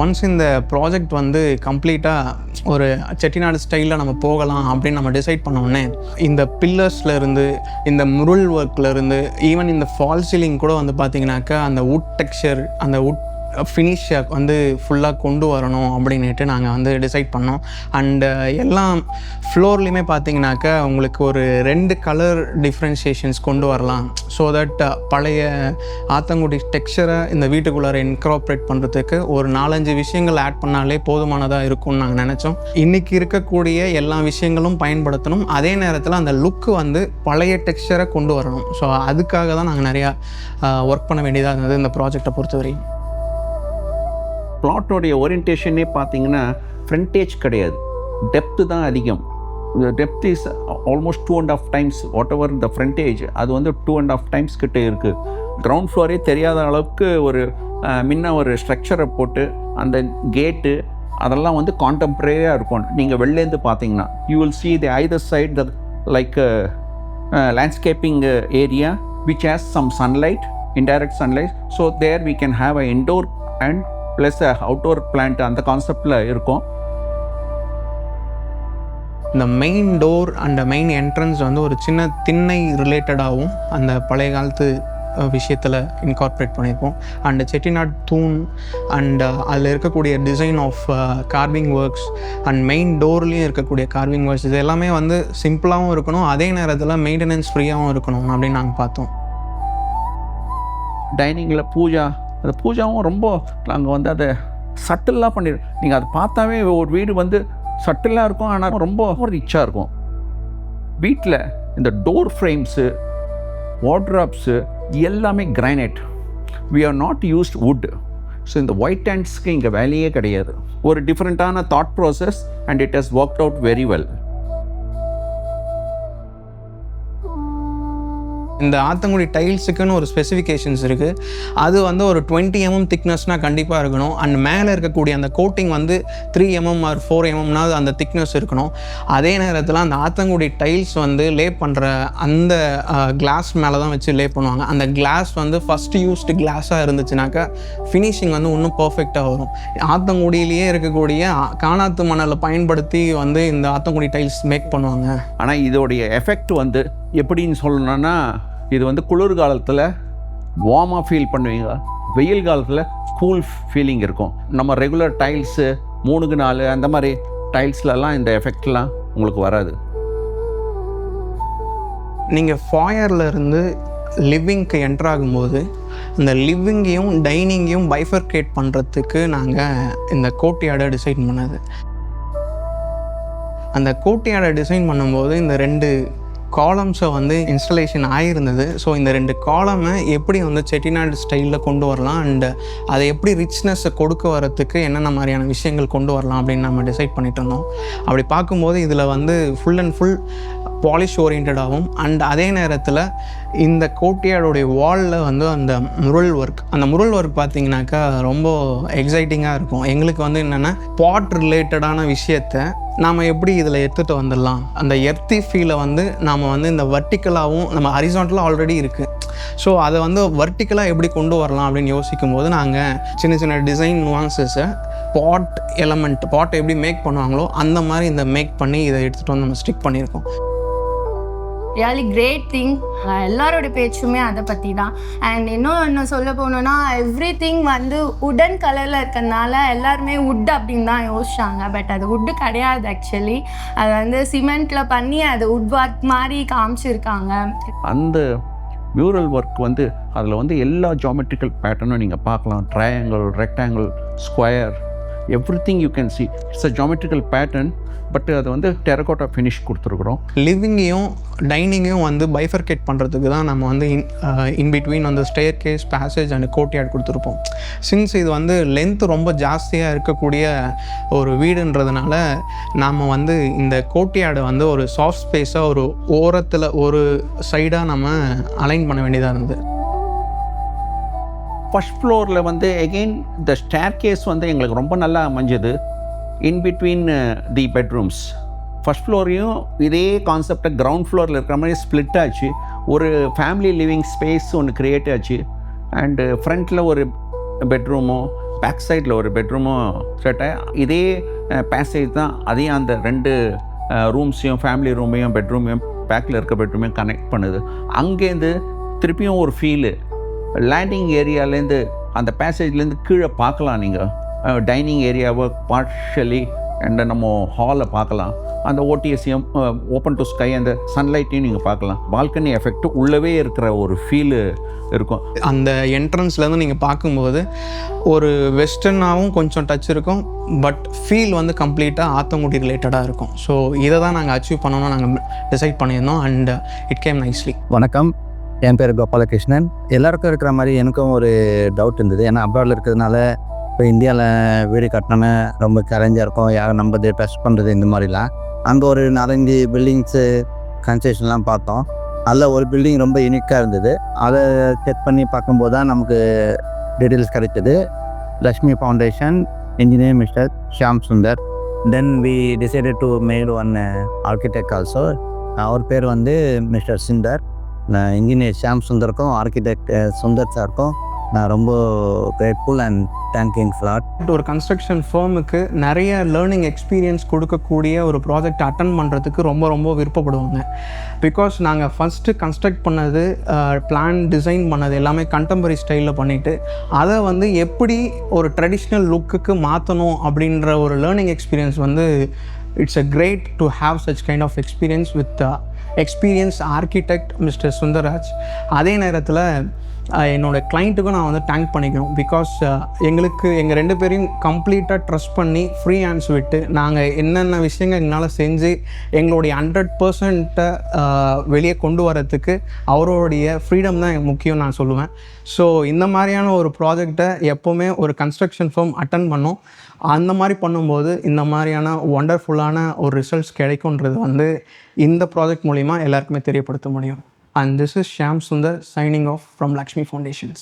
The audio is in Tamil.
ஒன்ஸ் இந்த ப்ராஜெக்ட் வந்து கம்ப்ளீட்டாக ஒரு செட்டிநாடு ஸ்டைலில் நம்ம போகலாம் அப்படின்னு நம்ம டிசைட் பண்ணோடனே இந்த பில்லர்ஸ்லேருந்து இந்த முருள் ஒர்க்லேருந்து ஈவன் இந்த ஃபால் சீலிங் கூட வந்து பார்த்திங்கனாக்கா அந்த வுட் டெக்ஸ்சர் அந்த வுட் ஃபினிஷை வந்து ஃபுல்லாக கொண்டு வரணும் அப்படின்ட்டு நாங்கள் வந்து டிசைட் பண்ணோம். அண்டு எல்லா ஃப்ளோர்லேயுமே பார்த்திங்கனாக்கா உங்களுக்கு ஒரு 2 கலர் டிஃப்ரென்ஷியேஷன்ஸ் கொண்டு வரலாம். ஸோ தட் பழைய ஆத்தங்குடி டெக்ஸ்சரை இந்த வீட்டுக்குள்ளார இன்கார்பரேட் பண்ணுறதுக்கு ஒரு 4-5 விஷயங்கள் ஆட் பண்ணாலே போதுமானதாக இருக்கும்னு நாங்கள் நினச்சோம். இன்றைக்கி இருக்கக்கூடிய எல்லா விஷயங்களும் பயன்படுத்தணும், அதே நேரத்தில் அந்த லுக்கு வந்து பழைய டெக்ஸ்சரை கொண்டு வரணும். ஸோ அதுக்காக தான் நாங்கள் நிறையா ஒர்க் பண்ண வேண்டியதாக இருந்தது இந்த ப்ராஜெக்டை பொறுத்தவரையும். பிளாட்டோடைய ஓரியன்டேஷனே பார்த்தீங்கன்னா ஃப்ரண்டேஜ் கிடையாது, டெப்த்து தான் அதிகம். Depth is almost 2.5 times what ever the frontage, அது வந்து 2.5 டைம்ஸ் கிட்டே இருக்குது. கிரவுண்ட் ஃப்ளோரே தெரியாத அளவுக்கு ஒரு முன்ன ஒரு ஸ்ட்ரக்சரை போட்டு அந்த கேட்டு அதெல்லாம் வந்து கான்டெம்பரரியாக இருக்கும். நீங்கள் வெளிலேருந்து பார்த்தீங்கன்னா you will see the either side the like landscaping area which has some sunlight, indirect sunlight, so there we can have a indoor and plus outdoor plant அந்த கான்செப்டில் இருக்கும். இந்த main door and main entrance வந்து ஒரு சின்ன திண்ணை ரிலேட்டடாகவும் அந்த பழைய காலத்து விஷயத்தில் இன்கார்பரேட் பண்ணியிருப்போம். அண்டு செட்டிநாடு தூண் அண்ட் அதில் இருக்கக்கூடிய design of carving works and main டோர்லேயும் இருக்கக்கூடிய கார்விங் ஒர்க்ஸ் இது எல்லாமே வந்து சிம்பிளாகவும் இருக்கணும், அதே நேரத்தில் மெயின்டெனன்ஸ் ஃப்ரீயாகவும் இருக்கணும் அப்படின்னு நாங்கள் பார்த்தோம். டைனிங்கில் அந்த பூஜாவும் ரொம்ப நாங்கள் வந்து அதை சட்டிலாக பண்ணிடுறோம். நீங்கள் அதை பார்த்தாவே ஒரு வீடு வந்து சட்டிலாக இருக்கும், ஆனால் ரொம்ப ரிச்சாக இருக்கும். வீட்டில் இந்த டோர் ஃப்ரேம்ஸு வார்ட்ராப்ஸு எல்லாமே granite. We are not used wood. So இந்த ஒயிட் ஹேண்ட்ஸ்க்கு இங்கே வேலையே கிடையாது. ஒரு டிஃப்ரெண்ட்டான thought process and it has worked out very well. இந்த ஆத்தங்குடி டைல்ஸுக்குன்னு ஒரு ஸ்பெசிஃபிகேஷன்ஸ் இருக்குது. அது வந்து ஒரு 20 mm திக்னஸ்னால் கண்டிப்பாக இருக்கணும். அண்ட் மேலே இருக்கக்கூடிய அந்த கோட்டிங் வந்து 3 mm ஆர் 4 mm அந்த திக்னஸ் இருக்கணும். அதே நேரத்தில் அந்த ஆத்தங்குடி டைல்ஸ் வந்து லே பண்ணுற அந்த கிளாஸ் மேலே தான் வச்சு லே பண்ணுவாங்க. அந்த கிளாஸ் வந்து ஃபஸ்ட்டு யூஸ்டு கிளாஸாக இருந்துச்சுனாக்கா ஃபினிஷிங் வந்து இன்னும் பர்ஃபெக்டாக வரும். ஆத்தங்குடியிலேயே இருக்கக்கூடிய காணாத்து மணலை பயன்படுத்தி வந்து இந்த ஆத்தங்குடி டைல்ஸ் மேக் பண்ணுவாங்க. ஆனால் இதோடைய எஃபெக்ட் வந்து எப்படின்னு சொல்லணும்னா, இது வந்து குளிர் காலத்தில் வார்மாக ஃபீல் பண்ணுவீங்க, வெயில் காலத்தில் கூல் ஃபீலிங் இருக்கும். நம்ம ரெகுலர் டைல்ஸு 3x4 அந்த மாதிரி டைல்ஸ்லலாம் இந்த எஃபெக்ட்லாம் உங்களுக்கு வராது. நீங்கள் ஃபாயர்லேருந்து லிவிங்க்கு என்ட்ராகும்போது இந்த லிவிங்கையும் டைனிங்கையும் பைஃபர்கேட் பண்ணுறதுக்கு நாங்கள் இந்த கோட்டையாடை டிசைன் பண்ணது. அந்த கோட்டையாடை டிசைன் பண்ணும்போது இந்த 2 காலம்ஸை வந்து இன்ஸ்டலேஷன் ஆகிருந்தது. ஸோ இந்த 2 காலமை எப்படி வந்து செட்டிநாடு ஸ்டைலில் கொண்டு வரலாம் அண்டு அதை எப்படி ரிச்னஸை கொடுக்க வரத்துக்கு என்னென்ன மாதிரியான விஷயங்கள் கொண்டு வரலாம் அப்படின்னு நம்ம டிசைட் பண்ணிட்டு இருந்தோம். அப்படி பார்க்கும்போது இதில் வந்து ஃபுல் அண்ட் ஃபுல் பாலிஷ் ஓரியன்டாகவும் அண்ட் அதே நேரத்தில் இந்த கோட்டையாடோடைய வாலில் வந்து அந்த முருள் ஒர்க் பார்த்திங்கனாக்கா ரொம்ப எக்ஸைட்டிங்காக இருக்கும். எங்களுக்கு வந்து என்னென்னா பாட் ரிலேட்டடான விஷயத்தை நாம் எப்படி இதில் எடுத்துகிட்டு வந்துடலாம், அந்த எர்த்தி ஃபீலை வந்து நாம் வந்து இந்த வர்டிக்கலாகவும் நம்ம ஹரிசான்டலாக ஆல்ரெடி இருக்குது, ஸோ அதை வந்து வர்டிக்கலாக எப்படி கொண்டு வரலாம் அப்படின்னு யோசிக்கும் போது நாங்கள் சின்ன டிசைன் நுவான்சஸை பாட் எப்படி மேக் பண்ணுவாங்களோ அந்த மாதிரி இந்த மேக் பண்ணி இதை எடுத்துகிட்டு வந்து நம்ம ஸ்டிக் பண்ணியிருக்கோம். Really great thing. எல்லாரோட பேச்சுமே அதை பற்றி தான். அண்ட் இன்னும் சொல்ல போனோன்னா எவ்ரி திங் வந்து உடன் கலரில் இருக்கிறதுனால எல்லாருமே வுட் அப்படின்னு தான் யோசிச்சாங்க. பட் அது வுட்டு கிடையாது. ஆக்சுவலி அது வந்து சிமெண்ட்டில் பண்ணி அது வுட் ஒர்க் மாதிரி காமிச்சிருக்காங்க. அந்த மியூரல் ஒர்க் வந்து அதில் வந்து எல்லா ஜாமெட்ரிக்கல் பேட்டர்னும் நீங்கள் பார்க்கலாம். Triangle, rectangle, square, everything you can see. It's a geometrical pattern. But அது வந்து டெரகோட்டா ஃபினிஷ் கொடுத்துருக்குறோம். லிவிங்கையும் டைனிங்கையும் வந்து பைஃபர்கேட் பண்ணுறதுக்கு தான் நம்ம வந்து இன்பிட்வீன் வந்து staircase, passage and courtyard கொடுத்துருப்போம். சின்ஸ் இது வந்து லென்த் ரொம்ப ஜாஸ்தியாக இருக்கக்கூடிய ஒரு வீடுன்றதுனால நாம் வந்து இந்த கோர்ட்யார்டை வந்து ஒரு சாஃப்ட் ஸ்பேஸாக ஒரு ஓரத்தில் ஒரு சைடாக நம்ம அலைன் பண்ண வேண்டியதாக இருந்தது. ஃபர்ஸ்ட் ஃப்ளோரில் வந்து எகெயின் இந்த ஸ்டேர் கேஸ் வந்து எங்களுக்கு ரொம்ப நல்லா அமைஞ்சது. In between the bedrooms first ஃப்ளோரையும் இதே கான்செப்டை கிரவுண்ட் ஃப்ளோரில் இருக்கிற மாதிரி ஸ்ப்ளிட் ஆச்சு. ஒரு ஃபேமிலி லிவிங் ஸ்பேஸ் ஒன்று க்ரியேட் ஆச்சு. அண்டு ஃப்ரண்ட்டில் ஒரு பெட்ரூமோ பேக் சைடில் ஒரு பெட்ரூமும் செட் இதே பேசேஜ் தான் அதையும் அந்த 2 ரூம்ஸையும் ஃபேமிலி ரூமையும் பெட்ரூமையும் பேக்கில் இருக்க பெட்ரூமையும் கனெக்ட் பண்ணுது. அங்கேருந்து திருப்பியும் ஒரு ஃபீலு லேண்டிங் ஏரியாலேருந்து அந்த பேசேஜ்லேருந்து கீழே பார்க்கலாம். நீங்கள் டைனிங் ஏரியாவை பார்ஷலி அண்ட் நம்ம ஹாலை பார்க்கலாம். அந்த ஓடிஎஸ்ஸையும் ஓப்பன் டு ஸ்கை அந்த சன்லைட்டையும் நீங்கள் பார்க்கலாம். பால்கனி எஃபெக்ட் உள்ளவே இருக்கிற ஒரு ஃபீலு இருக்கும். அந்த என்ட்ரன்ஸ்லேருந்து நீங்கள் பார்க்கும்போது ஒரு வெஸ்டர்னாகவும் கொஞ்சம் டச் இருக்கும், பட் ஃபீல் வந்து கம்ப்ளீட்டாக ஆத்தங்குடி ரிலேட்டடாக இருக்கும். ஸோ இதை தான் நாங்கள் அச்சீவ் பண்ணணும்னு நாங்கள் டிசைட் பண்ணியிருந்தோம் அண்ட் இட் கேம் நைஸ்லி. வணக்கம், என் பேர் கோபாலகிருஷ்ணன். எல்லாருக்கும் இருக்கிற மாதிரி எனக்கும் ஒரு டவுட் இருந்தது. ஏன்னா அப்ராடில் இருக்கிறதுனால இப்போ இந்தியாவில் வீடு கட்டினோன்னா ரொம்ப சேலஞ்சாக இருக்கும், யாரும் நம்பது டெஸ்ட் பண்ணுறது இந்த மாதிரிலாம். அங்கே ஒரு 4-5 பில்டிங்ஸு கன்ஸ்ட்ரக்ஷன்லாம் பார்த்தோம். அதில் ஒரு பில்டிங் ரொம்ப யூனிக்காக இருந்தது. அதை செக் பண்ணி பார்க்கும்போது தான் நமக்கு டீட்டெயில்ஸ் கிடைச்சது. Lakshmi foundation, engineer mister Shyam Sundar. Then we decided to made one architect also. அவர் பேர் வந்து மிஸ்டர் சுந்தர். நான் இன்ஜினியர் ஷியாம் சுந்தருக்கும் ஆர்கிடெக்ட் சுந்தர் சாருக்கும் நான் ரொம்ப கிரேட்ஃபுல் அண்ட் தேங்கிங் ஃபார். ஒரு கன்ஸ்ட்ரக்ஷன் ஃபர்முக்கு நிறைய லேர்னிங் எக்ஸ்பீரியன்ஸ் கொடுக்கக்கூடிய ஒரு ப்ராஜெக்ட் அட்டன் பண்ணுறதுக்கு ரொம்ப விருப்பப்படுவாங்க. பிகாஸ் நாங்கள் ஃபஸ்ட்டு கன்ஸ்ட்ரக்ட் பண்ணது, பிளான் டிசைன் பண்ணது எல்லாமே கண்டெம்பரரி ஸ்டைலில் பண்ணிவிட்டு அதை வந்து எப்படி ஒரு ட்ரெடிஷ்னல் லுக்குக்கு மாற்றணும் அப்படின்ற ஒரு லேர்னிங் எக்ஸ்பீரியன்ஸ் வந்து it's a great to have such kind of experience with experience architect mister Sundarraj. அதே நேரத்தில் என்னோடய கிளைண்ட்டுக்கும் நான் வந்து தேங்க் பண்ணிக்கணும். பிகாஸ் எங்களுக்கு எங்கள் 2 பேரையும் கம்ப்ளீட்டாக ட்ரஸ்ட் பண்ணி ஃப்ரீ ஹேண்ட்ஸ் விட்டு நாங்கள் என்னென்ன விஷயங்கள் எங்களால் செஞ்சு எங்களுடைய 100% வெளியே கொண்டு வரத்துக்கு அவருடைய ஃப்ரீடம் தான் முக்கியம் நான் சொல்லுவேன். ஸோ இந்த மாதிரியான ஒரு ப்ராஜெக்டை எப்போவுமே ஒரு கன்ஸ்ட்ரக்ஷன் ஃபர்ம் அட்டன் பண்ணோம். அந்த மாதிரி பண்ணும்போது இந்த மாதிரியான ஒண்டர்ஃபுல்லான ஒரு ரிசல்ட்ஸ் கிடைக்குன்றது வந்து இந்த ப்ராஜெக்ட் மூலிமா எல்லாருக்குமே தெரியப்படுத்த முடியும். And this is Shyam Sundar signing off from Lakshmi Foundations.